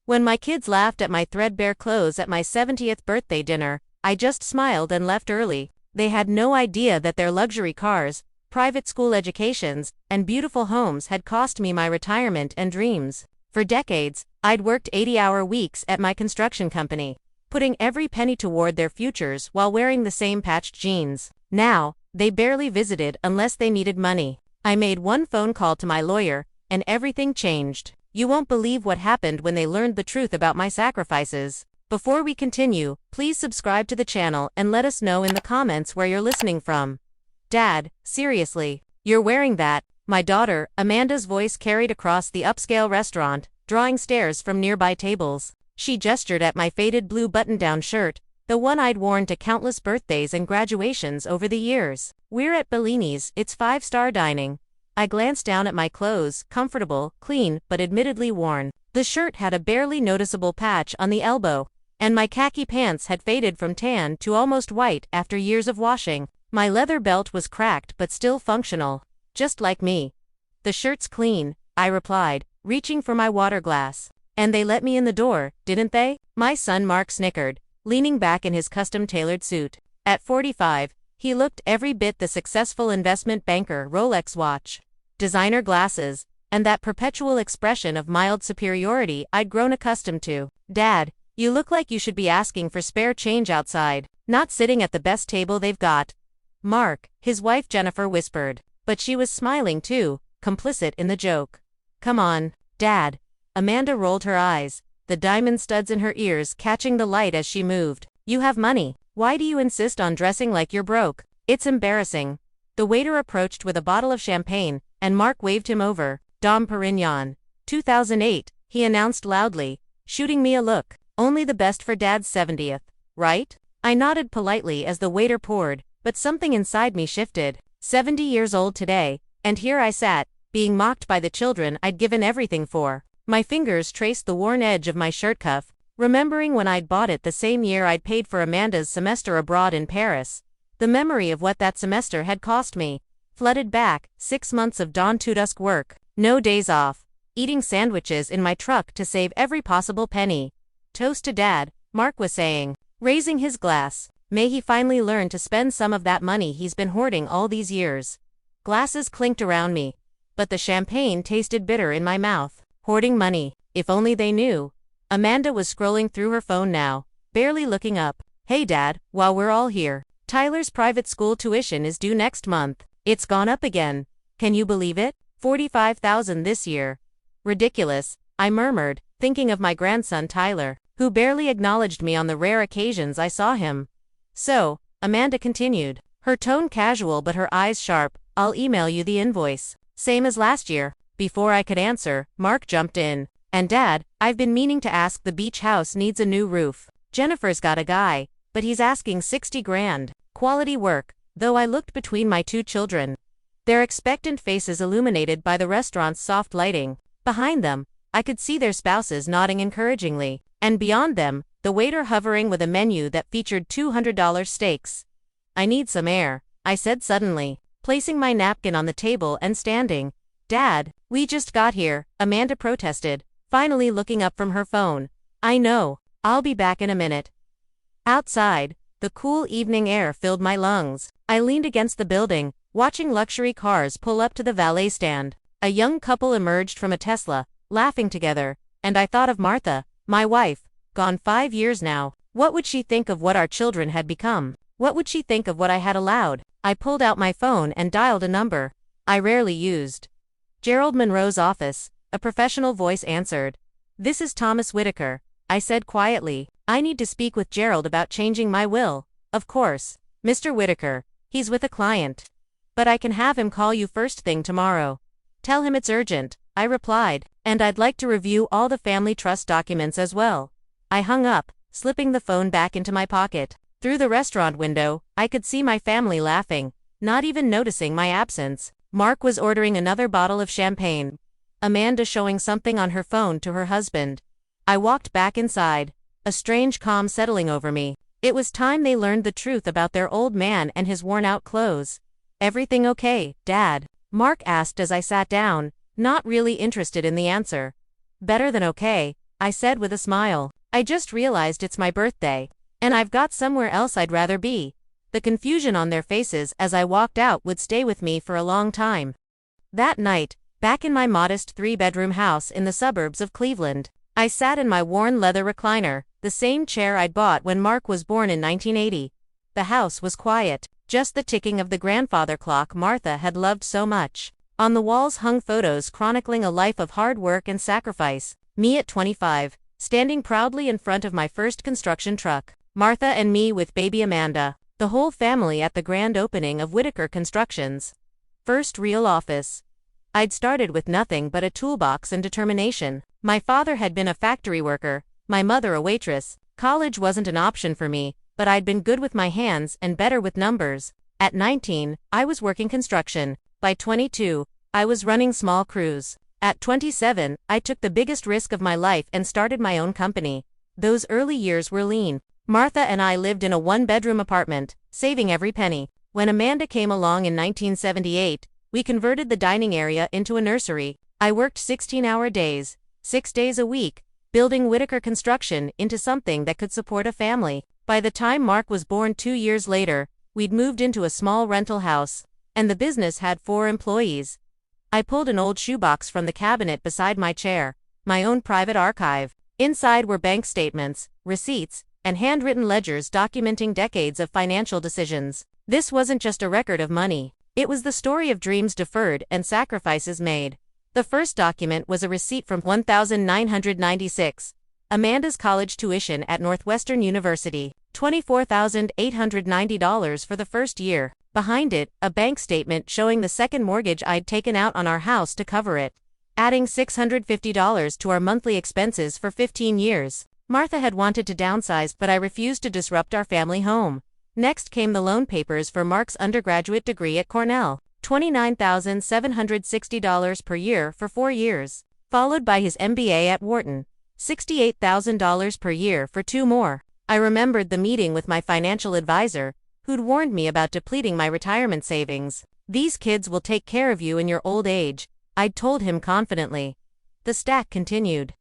When my kids laughed at my threadbare clothes at my 70th birthday dinner, I just smiled and left early. They had no idea that their luxury cars, private school educations, and beautiful homes had cost me my retirement and dreams. For decades, I'd worked 80-hour weeks at my construction company, putting every penny toward their futures while wearing the same patched jeans. Now, they barely visited unless they needed money. I made one phone call to my lawyer, and everything changed. You won't believe what happened when they learned the truth about my sacrifices. Before we continue, please subscribe to the channel and let us know in the comments where you're listening from. Dad, seriously, you're wearing that? My daughter, Amanda's voice carried across the upscale restaurant, drawing stares from nearby tables. She gestured at my faded blue button-down shirt, the one I'd worn to countless birthdays and graduations over the years. We're at Bellini's, it's 5-star dining. I glanced down at my clothes, comfortable, clean, but admittedly worn. The shirt had a barely noticeable patch on the elbow, and my khaki pants had faded from tan to almost white after years of washing. My leather belt was cracked but still functional. Just like me. The shirt's clean, I replied, reaching for my water glass. And they let me in the door, didn't they? My son Mark snickered, leaning back in his custom-tailored suit. At 45, he looked every bit the successful investment banker Rolex watch, designer glasses, and that perpetual expression of mild superiority I'd grown accustomed to. Dad, you look like you should be asking for spare change outside, not sitting at the best table they've got. Mark, his wife Jennifer whispered, but she was smiling too, complicit in the joke. Come on, Dad. Amanda rolled her eyes, the diamond studs in her ears catching the light as she moved. You have money. Why do you insist on dressing like you're broke? It's embarrassing. The waiter approached with a bottle of champagne, and Mark waved him over. Dom Perignon. 2008, he announced loudly, shooting me a look. Only the best for Dad's 70th, right? I nodded politely as the waiter poured, but something inside me shifted. 70 years old today, and here I sat, being mocked by the children I'd given everything for. My fingers traced the worn edge of my shirt cuff, remembering when I'd bought it the same year I'd paid for Amanda's semester abroad in Paris. The memory of what that semester had cost me flooded back. 6 months of dawn to dusk work, no days off, eating sandwiches in my truck to save every possible penny. Toast to Dad, Mark was saying, raising his glass. May he finally learn to spend some of that money he's been hoarding all these years. Glasses clinked around me, but the champagne tasted bitter in my mouth. Hoarding money, if only they knew. Amanda was scrolling through her phone now, barely looking up. Hey Dad, while we're all here, Tyler's private school tuition is due next month. It's gone up again. Can you believe it? $45,000 this year. Ridiculous, I murmured, thinking of my grandson Tyler, who barely acknowledged me on the rare occasions I saw him. So, Amanda continued, her tone casual but her eyes sharp, I'll email you the invoice. Same as last year. Before I could answer, Mark jumped in. And Dad, I've been meaning to ask, the beach house needs a new roof. Jennifer's got a guy, but he's asking 60 grand. Quality work, though. I looked between my two children, their expectant faces illuminated by the restaurant's soft lighting. Behind them, I could see their spouses nodding encouragingly, and beyond them, the waiter hovering with a menu that featured $200 steaks. I need some air, I said suddenly, placing my napkin on the table and standing. Dad, we just got here, Amanda protested, finally looking up from her phone. I know, I'll be back in a minute. Outside, the cool evening air filled my lungs. I leaned against the building, watching luxury cars pull up to the valet stand. A young couple emerged from a Tesla, laughing together, and I thought of Martha, my wife, gone 5 years now. What would she think of what our children had become? What would she think of what I had allowed? I pulled out my phone and dialed a number I rarely used. Gerald Monroe's office, a professional voice answered. This is Thomas Whitaker, I said quietly. I need to speak with Gerald about changing my will. Of course, Mr. Whitaker, he's with a client. But I can have him call you first thing tomorrow. Tell him it's urgent, I replied, and I'd like to review all the family trust documents as well. I hung up, slipping the phone back into my pocket. Through the restaurant window, I could see my family laughing, not even noticing my absence. Mark was ordering another bottle of champagne. Amanda showing something on her phone to her husband. I walked back inside, a strange calm settling over me. It was time they learned the truth about their old man and his worn-out clothes. Everything okay, Dad? Mark asked as I sat down, not really interested in the answer. Better than okay, I said with a smile. I just realized it's my birthday. And I've got somewhere else I'd rather be. The confusion on their faces as I walked out would stay with me for a long time. That night, back in my modest 3-bedroom house in the suburbs of Cleveland, I sat in my worn leather recliner, the same chair I'd bought when Mark was born in 1980. The house was quiet, just the ticking of the grandfather clock Martha had loved so much. On the walls hung photos chronicling a life of hard work and sacrifice. Me at 25, standing proudly in front of my first construction truck. Martha and me with baby Amanda. The whole family at the grand opening of Whitaker Construction's first real office. I'd started with nothing but a toolbox and determination. My father had been a factory worker, my mother a waitress. College wasn't an option for me, but I'd been good with my hands and better with numbers. At 19, I was working construction. By 22, I was running small crews. At 27, I took the biggest risk of my life and started my own company. Those early years were lean. Martha and I lived in a 1-bedroom apartment, saving every penny. When Amanda came along in 1978, we converted the dining area into a nursery. I worked 16-hour days, 6 days a week, building Whitaker Construction into something that could support a family. By the time Mark was born 2 years later, we'd moved into a small rental house, and the business had 4 employees. I pulled an old shoebox from the cabinet beside my chair, my own private archive. Inside were bank statements, receipts, and handwritten ledgers documenting decades of financial decisions. This wasn't just a record of money. It was the story of dreams deferred and sacrifices made. The first document was a receipt from 1996, Amanda's college tuition at Northwestern University, $24,890 for the first year. Behind it, a bank statement showing the second mortgage I'd taken out on our house to cover it, adding $650 to our monthly expenses for 15 years. Martha had wanted to downsize, but I refused to disrupt our family home. Next came the loan papers for Mark's undergraduate degree at Cornell, $29,760 per year for 4 years, followed by his MBA at Wharton, $68,000 per year for 2 more. I remembered the meeting with my financial advisor, who'd warned me about depleting my retirement savings. "These kids will take care of you in your old age," I'd told him confidently. The stack continued,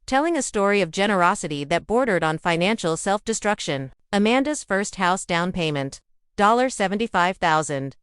telling a story of generosity that bordered on financial self-destruction. Amanda's first house down payment, $75,000.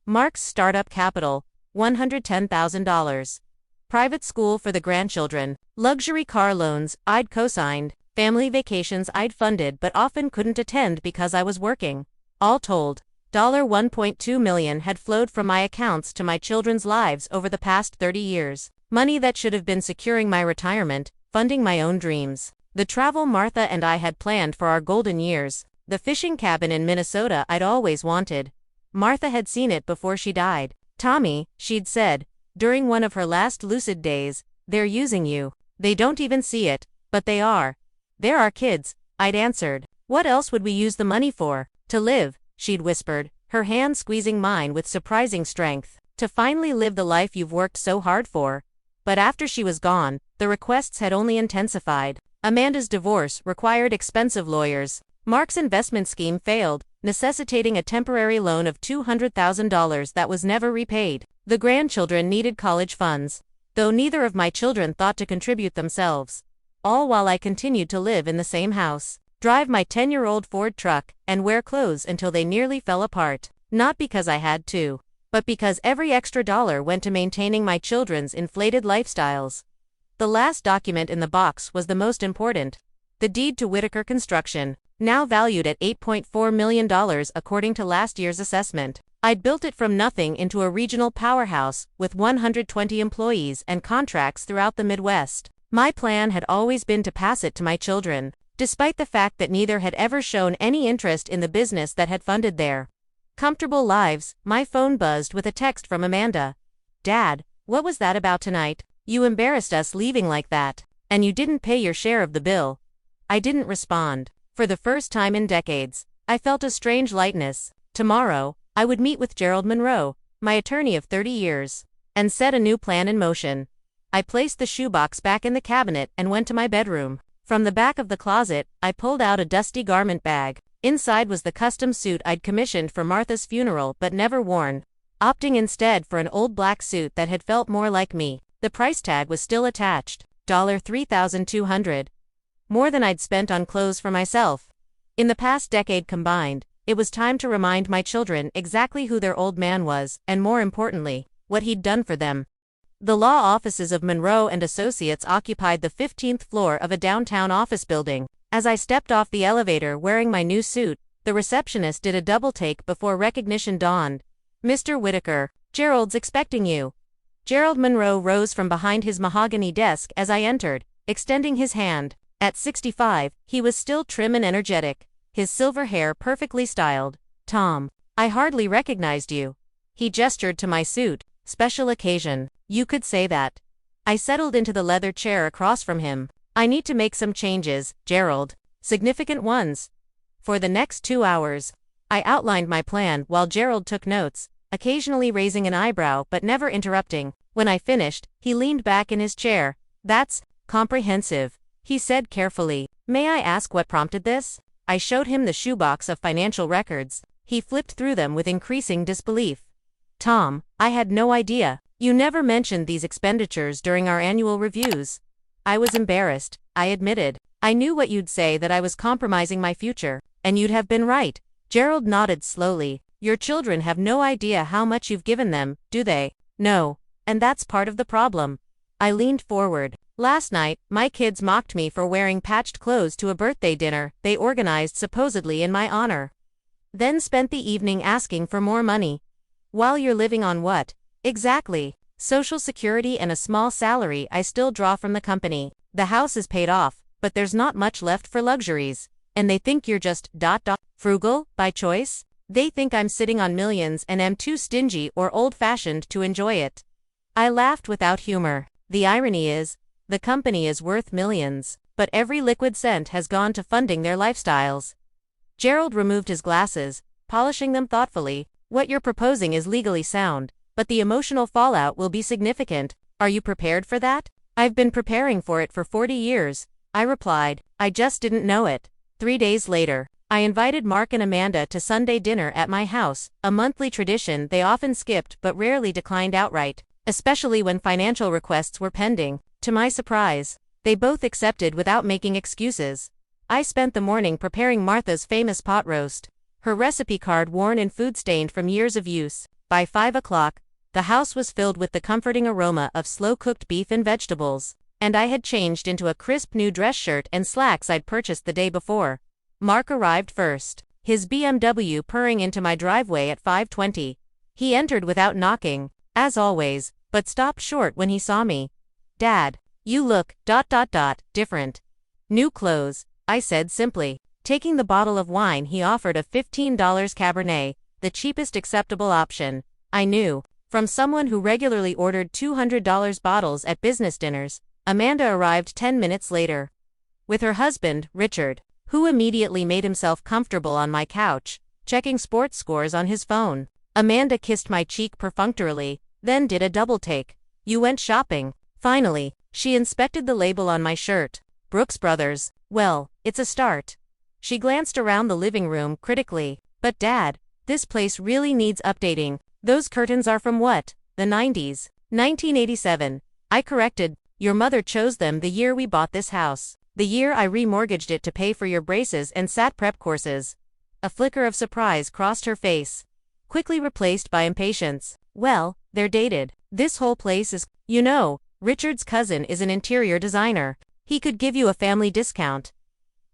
Mark's startup capital, $110,000. Private school for the grandchildren, luxury car loans I'd co-signed, family vacations I'd funded but often couldn't attend because I was working. All told, $1.2 million had flowed from my accounts to my children's lives over the past 30 years. Money that should have been securing my retirement, funding my own dreams. The travel Martha and I had planned for our golden years. The fishing cabin in Minnesota I'd always wanted. Martha had seen it before she died. "Tommy," she'd said, during one of her last lucid days, "they're using you. They don't even see it, but they are." "They're our kids," I'd answered. "What else would we use the money for?" "To live," she'd whispered, her hand squeezing mine with surprising strength. "To finally live the life you've worked so hard for." But after she was gone, the requests had only intensified. Amanda's divorce required expensive lawyers. Mark's investment scheme failed, necessitating a temporary loan of $200,000 that was never repaid. The grandchildren needed college funds, though neither of my children thought to contribute themselves. All while I continued to live in the same house, drive my 10-year-old Ford truck, and wear clothes until they nearly fell apart. Not because I had to, but because every extra dollar went to maintaining my children's inflated lifestyles. The last document in the box was the most important. The deed to Whitaker Construction, now valued at $8.4 million according to last year's assessment. I'd built it from nothing into a regional powerhouse with 120 employees and contracts throughout the Midwest. My plan had always been to pass it to my children, despite the fact that neither had ever shown any interest in the business that had funded their comfortable lives. My phone buzzed with a text from Amanda. "Dad, what was that about tonight? You embarrassed us leaving like that, and you didn't pay your share of the bill." I didn't respond. For the first time in decades, I felt a strange lightness. Tomorrow, I would meet with Gerald Monroe, my attorney of 30 years, and set a new plan in motion. I placed the shoebox back in the cabinet and went to my bedroom. From the back of the closet, I pulled out a dusty garment bag. Inside was the custom suit I'd commissioned for Martha's funeral but never worn, opting instead for an old black suit that had felt more like me. The price tag was still attached. $3,200. More than I'd spent on clothes for myself. In the past decade combined, it was time to remind my children exactly who their old man was, and more importantly, what he'd done for them. The law offices of Monroe and Associates occupied the 15th floor of a downtown office building. As I stepped off the elevator wearing my new suit, the receptionist did a double take before recognition dawned. "Mr. Whitaker, Gerald's expecting you." Gerald Monroe rose from behind his mahogany desk as I entered, extending his hand. At 65, he was still trim and energetic, his silver hair perfectly styled. "Tom, I hardly recognized you." He gestured to my suit. "Special occasion, you could say that." I settled into the leather chair across from him. "I need to make some changes, Gerald. Significant ones." For the next 2 hours, I outlined my plan while Gerald took notes, occasionally raising an eyebrow but never interrupting. When I finished, he leaned back in his chair. "That's comprehensive," he said carefully. "May I ask what prompted this?" I showed him the shoebox of financial records. He flipped through them with increasing disbelief. "Tom, I had no idea. You never mentioned these expenditures during our annual reviews." I was embarrassed, I admitted. "I knew what you'd say, that I was compromising my future, and you'd have been right." Gerald nodded slowly. "Your children have no idea how much you've given them, do they?" "No, and that's part of the problem." I leaned forward. "Last night, my kids mocked me for wearing patched clothes to a birthday dinner they organized supposedly in my honor. Then spent the evening asking for more money." "While you're living on what?" "Exactly. Social Security and a small salary I still draw from the company. The house is paid off, but there's not much left for luxuries. And they think you're just frugal, by choice? They think I'm sitting on millions and am too stingy or old-fashioned to enjoy it." I laughed without humor. "The irony is, the company is worth millions, but every liquid cent has gone to funding their lifestyles." Gerald removed his glasses, polishing them thoughtfully. "What you're proposing is legally sound, but the emotional fallout will be significant. Are you prepared for that?" "I've been preparing for it for 40 years, I replied. "I just didn't know it." 3 days later, I invited Mark and Amanda to Sunday dinner at my house, a monthly tradition they often skipped but rarely declined outright, especially when financial requests were pending. To my surprise, they both accepted without making excuses. I spent the morning preparing Martha's famous pot roast, her recipe card worn and food-stained from years of use. By 5 o'clock, the house was filled with the comforting aroma of slow-cooked beef and vegetables, and I had changed into a crisp new dress shirt and slacks I'd purchased the day before. Mark arrived first, his BMW purring into my driveway at 5:20. He entered without knocking, as always, but stopped short when he saw me. "Dad, you look, different." "New clothes," I said simply. Taking the bottle of wine he offered, a $15 Cabernet, the cheapest acceptable option. I knew, from someone who regularly ordered $200 bottles at business dinners. Amanda arrived 10 minutes later, with her husband, Richard, who immediately made himself comfortable on my couch, checking sports scores on his phone. Amanda kissed my cheek perfunctorily, then did a double take. "You went shopping." Finally, she inspected the label on my shirt. "Brooks Brothers. Well, it's a start." She glanced around the living room critically. "But Dad, this place really needs updating. Those curtains are from what? The 90s. 1987. I corrected. "Your mother chose them the year we bought this house. The year I remortgaged it to pay for your braces and SAT prep courses." A flicker of surprise crossed her face, quickly replaced by impatience. "Well, they're dated. This whole place is, you know, Richard's cousin is an interior designer. He could give you a family discount."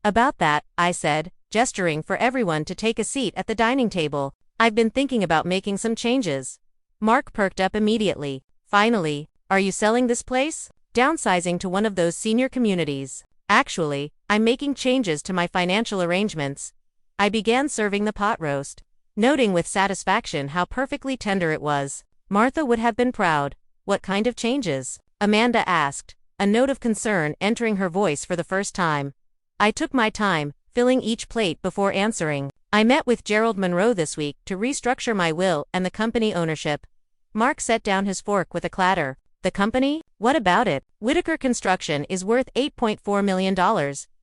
"About that," I said, gesturing for everyone to take a seat at the dining table, "I've been thinking about making some changes." Mark perked up immediately. "Finally, are you selling this place?" "Downsizing to one of those senior communities. Actually, I'm making changes to my financial arrangements." I began serving the pot roast, noting with satisfaction how perfectly tender it was. Martha would have been proud. "What kind of changes?" Amanda asked, a note of concern entering her voice for the first time. I took my time, filling each plate before answering. "I met with Gerald Monroe this week to restructure my will and the company ownership." Mark set down his fork with a clatter. "The company? What about it?" "Whitaker Construction is worth $8.4 million,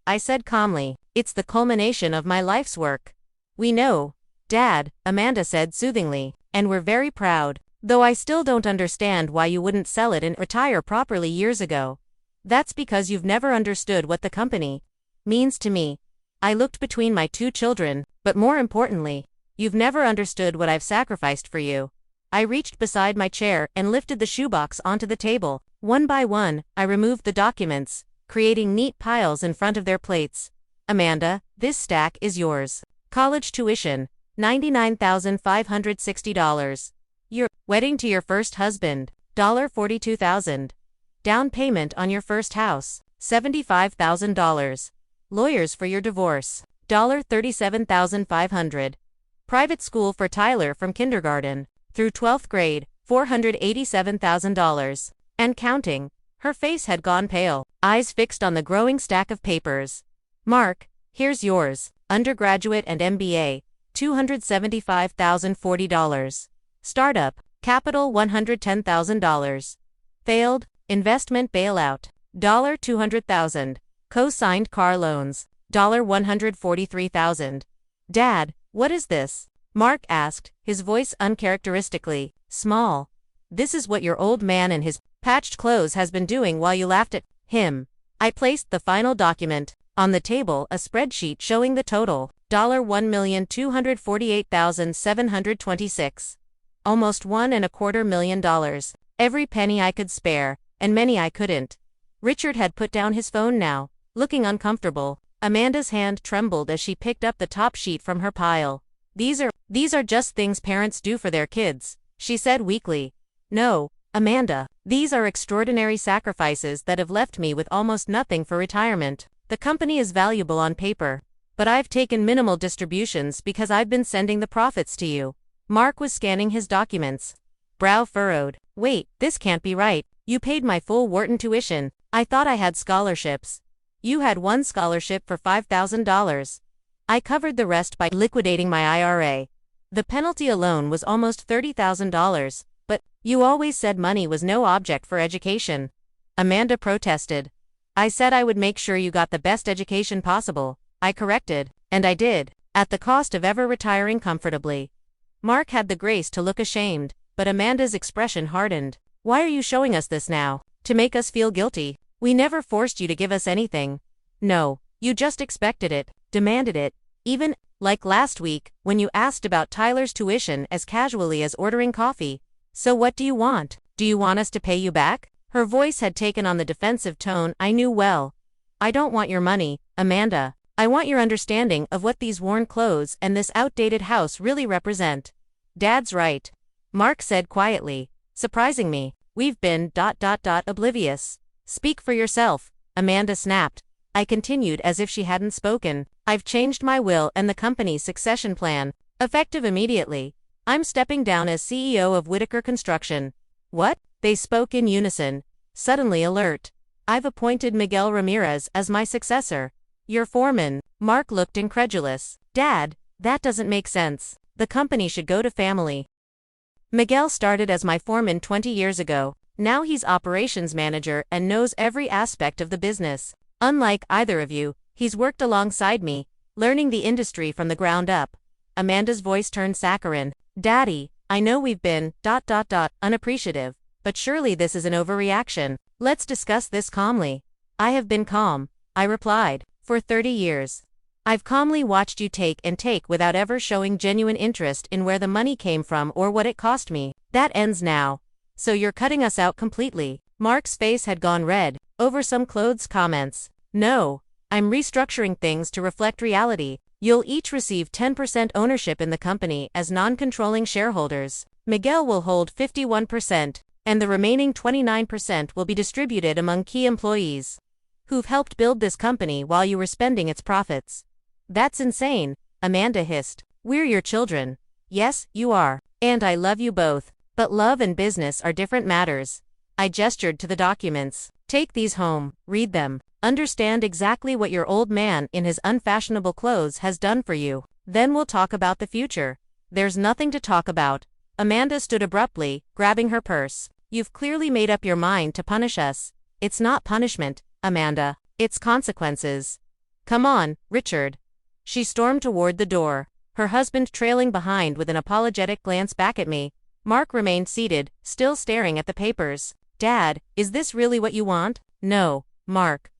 I said calmly. "It's the culmination of my life's work." "We know, Dad," Amanda said soothingly, "and we're very proud. Though I still don't understand why you wouldn't sell it and retire properly years ago." That's because you've never understood what the company means to me. I looked between my two children, but more importantly, you've never understood what I've sacrificed for you. I reached beside my chair and lifted the shoebox onto the table. One by one, I removed the documents, creating neat piles in front of their plates. Amanda, this stack is yours. College tuition, $99,560. Your wedding to your first husband, $42,000. Down payment on your first house, $75,000. Lawyers for your divorce, $37,500. Private school for Tyler from kindergarten through 12th grade, $487,000. And counting. Her face had gone pale, eyes fixed on the growing stack of papers. Mark, here's yours. Undergraduate and MBA, $275,040. Startup, capital $110,000. Failed, investment bailout, $200,000. Co-signed car loans, $143,000. Dad, what is this? Mark asked, his voice uncharacteristically small. This is what your old man in his patched clothes has been doing while you laughed at him. I placed the final document on the table, a spreadsheet showing the total, $1,248,726. Almost $1.25 million. Every penny I could spare, and many I couldn't. Richard had put down his phone now, looking uncomfortable. Amanda's hand trembled as she picked up the top sheet from her pile. These are just things parents do for their kids, she said weakly. No, Amanda, these are extraordinary sacrifices that have left me with almost nothing for retirement. The company is valuable on paper, but I've taken minimal distributions because I've been sending the profits to you. Mark was scanning his documents. Brow furrowed. Wait, this can't be right. You paid my full Wharton tuition. I thought I had scholarships. You had one scholarship for $5,000. I covered the rest by liquidating my IRA. The penalty alone was almost $30,000, but you always said money was no object for education. Amanda protested. I said I would make sure you got the best education possible. I corrected, and I did, at the cost of ever retiring comfortably. Mark had the grace to look ashamed, but Amanda's expression hardened. Why are you showing us this now? To make us feel guilty? We never forced you to give us anything. No, you just expected it, demanded it, even, like last week, when you asked about Tyler's tuition as casually as ordering coffee. So what do you want? Do you want us to pay you back? Her voice had taken on the defensive tone I knew well. I don't want your money, Amanda. I want your understanding of what these worn clothes and this outdated house really represent. Dad's right, Mark said quietly, surprising me. We've been oblivious. Speak for yourself, Amanda snapped. I continued as if she hadn't spoken. I've changed my will and the company's succession plan, effective immediately. I'm stepping down as CEO of Whitaker Construction. What? They spoke in unison, suddenly alert. I've appointed Miguel Ramirez as my successor. Your foreman. Mark looked incredulous. Dad, that doesn't make sense. The company should go to family. Miguel started as my foreman 20 years ago. Now he's operations manager and knows every aspect of the business. Unlike either of you, he's worked alongside me, learning the industry from the ground up. Amanda's voice turned saccharine. Daddy, I know we've been unappreciative, but surely this is an overreaction. Let's discuss this calmly. I have been calm, I replied, for 30 years. I've calmly watched you take without ever showing genuine interest in where the money came from or what it cost me. That ends now. So you're cutting us out completely. Mark's face had gone red, over some clothes comments. No, I'm restructuring things to reflect reality. You'll each receive 10% ownership in the company as non-controlling shareholders. Miguel will hold 51%, and the remaining 29% will be distributed among key employees who've helped build this company while you were spending its profits. That's insane, Amanda hissed. We're your children. Yes, you are. And I love you both. But love and business are different matters. I gestured to the documents. Take these home, read them. Understand exactly what your old man in his unfashionable clothes has done for you. Then we'll talk about the future. There's nothing to talk about. Amanda stood abruptly, grabbing her purse. You've clearly made up your mind to punish us. It's not punishment, Amanda. It's consequences. Come on, Richard. She stormed toward the door, her husband trailing behind with an apologetic glance back at me. Mark remained seated, still staring at the papers. Dad, is this really what you want? No. Mark.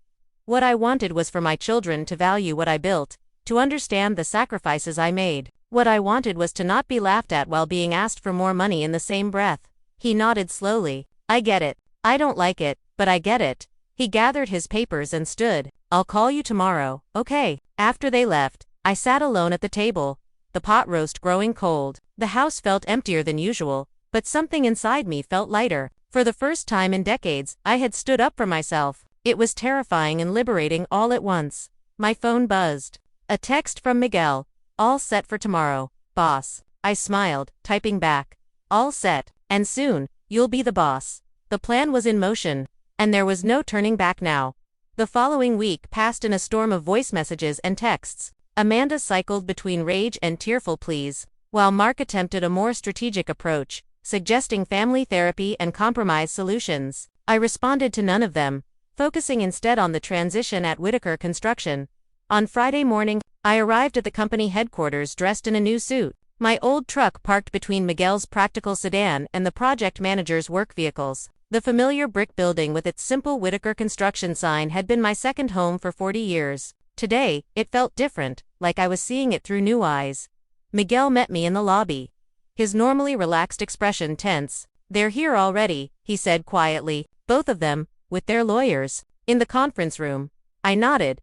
What I wanted was for my children to value what I built, to understand the sacrifices I made. What I wanted was to not be laughed at while being asked for more money in the same breath. He nodded slowly. I get it. I don't like it, but I get it. He gathered his papers and stood. I'll call you tomorrow, okay? After they left, I sat alone at the table, the pot roast growing cold. The house felt emptier than usual, but something inside me felt lighter. For the first time in decades, I had stood up for myself. It was terrifying and liberating all at once. My phone buzzed. A text from Miguel. All set for tomorrow, boss. I smiled, typing back. All set, and soon, you'll be the boss. The plan was in motion, and there was no turning back now. The following week passed in a storm of voice messages and texts. Amanda cycled between rage and tearful pleas, while Mark attempted a more strategic approach, suggesting family therapy and compromise solutions. I responded to none of them, focusing instead on the transition at Whitaker Construction. On Friday morning, I arrived at the company headquarters dressed in a new suit. My old truck parked between Miguel's practical sedan and the project manager's work vehicles. The familiar brick building with its simple Whitaker Construction sign had been my second home for 40 years. Today, it felt different, like I was seeing it through new eyes. Miguel met me in the lobby. His normally relaxed expression tense. They're here already, he said quietly, both of them, with their lawyers. In the conference room. I nodded.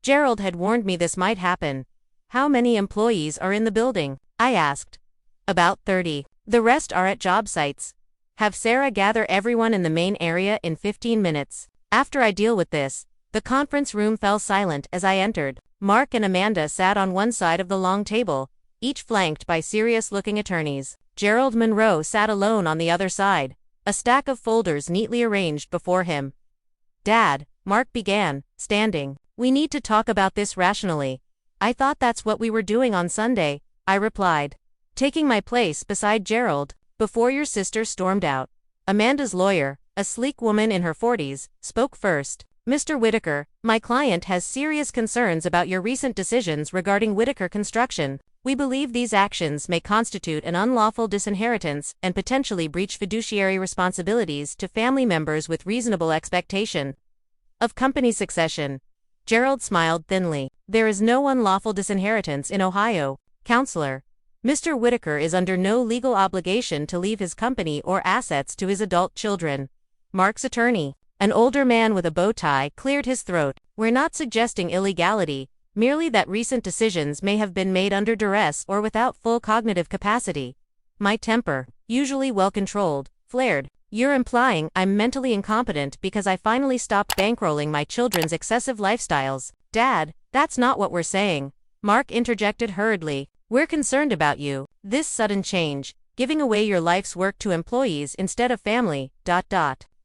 Gerald had warned me this might happen. How many employees are in the building? I asked. About 30. The rest are at job sites. Have Sarah gather everyone in the main area in 15 minutes. After I deal with this, the conference room fell silent as I entered. Mark and Amanda sat on one side of the long table, each flanked by serious-looking attorneys. Gerald Monroe sat alone on the other side, a stack of folders neatly arranged before him. Dad, Mark began, standing. We need to talk about this rationally. I thought that's what we were doing on Sunday, I replied. Taking my place beside Gerald, before your sister stormed out. Amanda's lawyer, a sleek woman in her 40s, spoke first. Mr. Whitaker, my client has serious concerns about your recent decisions regarding Whitaker Construction. We believe these actions may constitute an unlawful disinheritance and potentially breach fiduciary responsibilities to family members with reasonable expectation of company succession. Gerald smiled thinly. There is no unlawful disinheritance in Ohio, Counselor. Mr. Whitaker is under no legal obligation to leave his company or assets to his adult children. Mark's attorney, an older man with a bow tie, cleared his throat. We're not suggesting illegality, merely that recent decisions may have been made under duress or without full cognitive capacity. My temper, usually well-controlled, flared. You're implying I'm mentally incompetent because I finally stopped bankrolling my children's excessive lifestyles. Dad, that's not what we're saying. Mark interjected hurriedly. We're concerned about you. This sudden change, giving away your life's work to employees instead of family, ...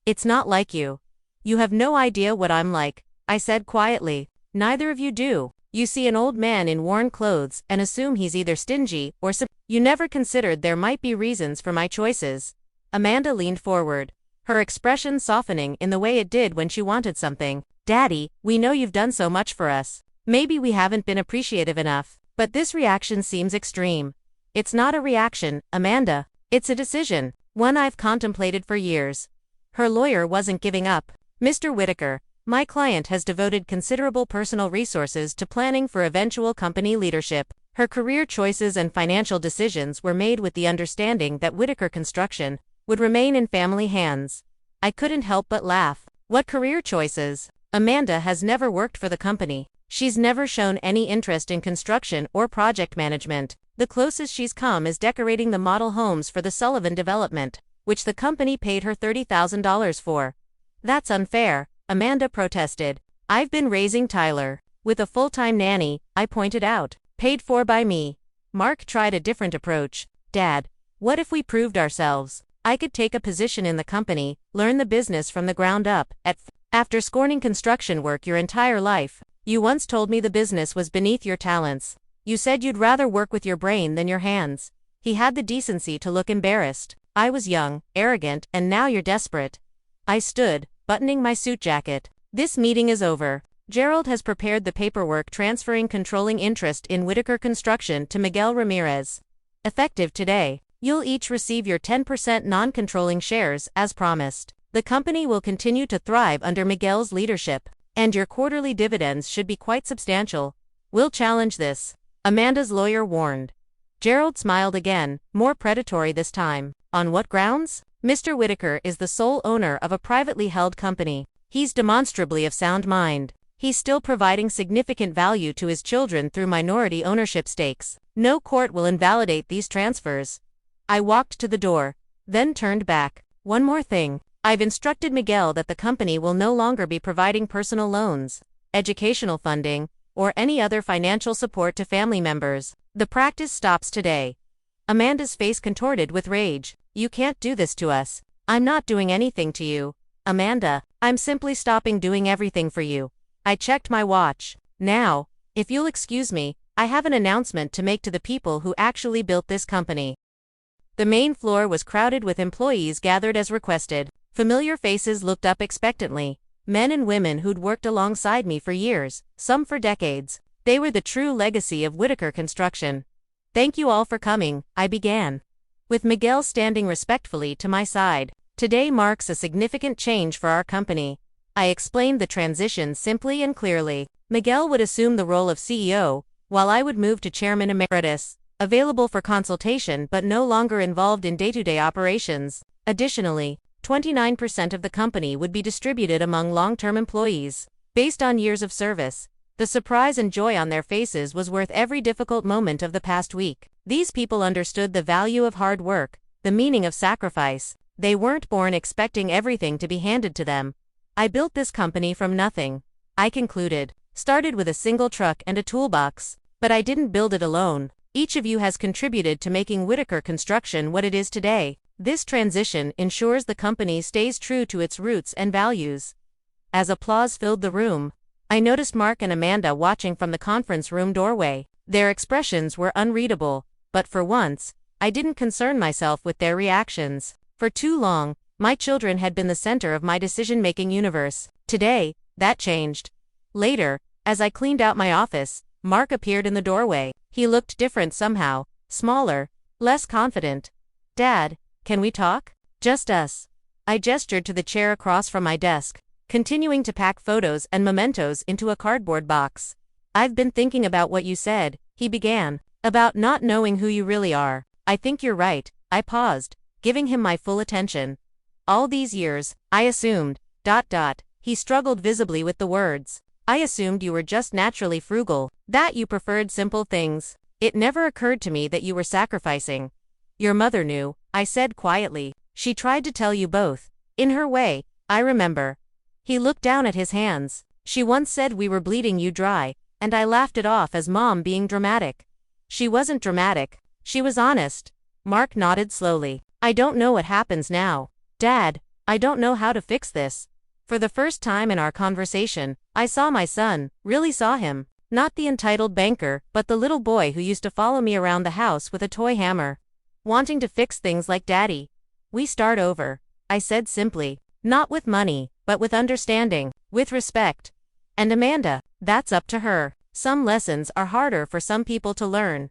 It's not like you. You have no idea what I'm like, I said quietly. Neither of you do. You see an old man in worn clothes and assume he's either stingy or You never considered there might be reasons for my choices. Amanda leaned forward, her expression softening in the way it did when she wanted something. Daddy, we know you've done so much for us. Maybe we haven't been appreciative enough, but this reaction seems extreme. It's not a reaction, Amanda. It's a decision, one I've contemplated for years. Her lawyer wasn't giving up. Mr. Whitaker, my client has devoted considerable personal resources to planning for eventual company leadership. Her career choices and financial decisions were made with the understanding that Whitaker Construction would remain in family hands. I couldn't help but laugh. What career choices? Amanda has never worked for the company. She's never shown any interest in construction or project management. The closest she's come is decorating the model homes for the Sullivan development, which the company paid her $30,000 for. That's unfair, Amanda protested. I've been raising Tyler with a full-time nanny, I pointed out, paid for by me. Mark tried a different approach. Dad, what if we proved ourselves? I could take a position in the company, learn the business from the ground up. After scorning construction work your entire life, you once told me the business was beneath your talents. You said you'd rather work with your brain than your hands. He had the decency to look embarrassed. I was young, arrogant, and now you're desperate. I stood, buttoning my suit jacket. This meeting is over. Gerald has prepared the paperwork transferring controlling interest in Whitaker Construction to Miguel Ramirez. Effective today, you'll each receive your 10% non-controlling shares as promised. The company will continue to thrive under Miguel's leadership, and your quarterly dividends should be quite substantial. We'll challenge this, Amanda's lawyer warned. Gerald smiled again, more predatory this time. On what grounds? Mr. Whitaker is the sole owner of a privately held company. He's demonstrably of sound mind. He's still providing significant value to his children through minority ownership stakes. No court will invalidate these transfers. I walked to the door, then turned back. One more thing. I've instructed Miguel that the company will no longer be providing personal loans, educational funding, or any other financial support to family members. The practice stops today. Amanda's face contorted with rage. You can't do this to us. I'm not doing anything to you, Amanda. I'm simply stopping doing everything for you. I checked my watch. Now, if you'll excuse me, I have an announcement to make to the people who actually built this company. The main floor was crowded with employees gathered as requested. Familiar faces looked up expectantly. Men and women who'd worked alongside me for years, some for decades. They were the true legacy of Whitaker Construction. Thank you all for coming, I began, with Miguel standing respectfully to my side. Today marks a significant change for our company. I explained the transition simply and clearly. Miguel would assume the role of CEO, while I would move to Chairman Emeritus, available for consultation but no longer involved in day-to-day operations. Additionally, 29% of the company would be distributed among long-term employees, based on years of service. The surprise and joy on their faces was worth every difficult moment of the past week. These people understood the value of hard work, the meaning of sacrifice. They weren't born expecting everything to be handed to them. I built this company from nothing, I concluded. Started with a single truck and a toolbox, but I didn't build it alone. Each of you has contributed to making Whitaker Construction what it is today. This transition ensures the company stays true to its roots and values. As applause filled the room, I noticed Mark and Amanda watching from the conference room doorway. Their expressions were unreadable, but for once, I didn't concern myself with their reactions. For too long, my children had been the center of my decision-making universe. Today, that changed. Later, as I cleaned out my office, Mark appeared in the doorway. He looked different somehow, smaller, less confident. Dad, can we talk? Just us. I gestured to the chair across from my desk, continuing to pack photos and mementos into a cardboard box. I've been thinking about what you said, he began, about not knowing who you really are. I think you're right. I paused, giving him my full attention. All these years, I assumed, He struggled visibly with the words. I assumed you were just naturally frugal, that you preferred simple things. It never occurred to me that you were sacrificing. Your mother knew, I said quietly. She tried to tell you both. In her way, I remember. He looked down at his hands. She once said we were bleeding you dry, and I laughed it off as Mom being dramatic. She wasn't dramatic. She was honest. Mark nodded slowly. I don't know what happens now. Dad, I don't know how to fix this. For the first time in our conversation, I saw my son, really saw him. Not the entitled banker, but the little boy who used to follow me around the house with a toy hammer, wanting to fix things like Daddy. We start over, I said simply. Not with money, but with understanding, with respect. And Amanda, that's up to her. Some lessons are harder for some people to learn.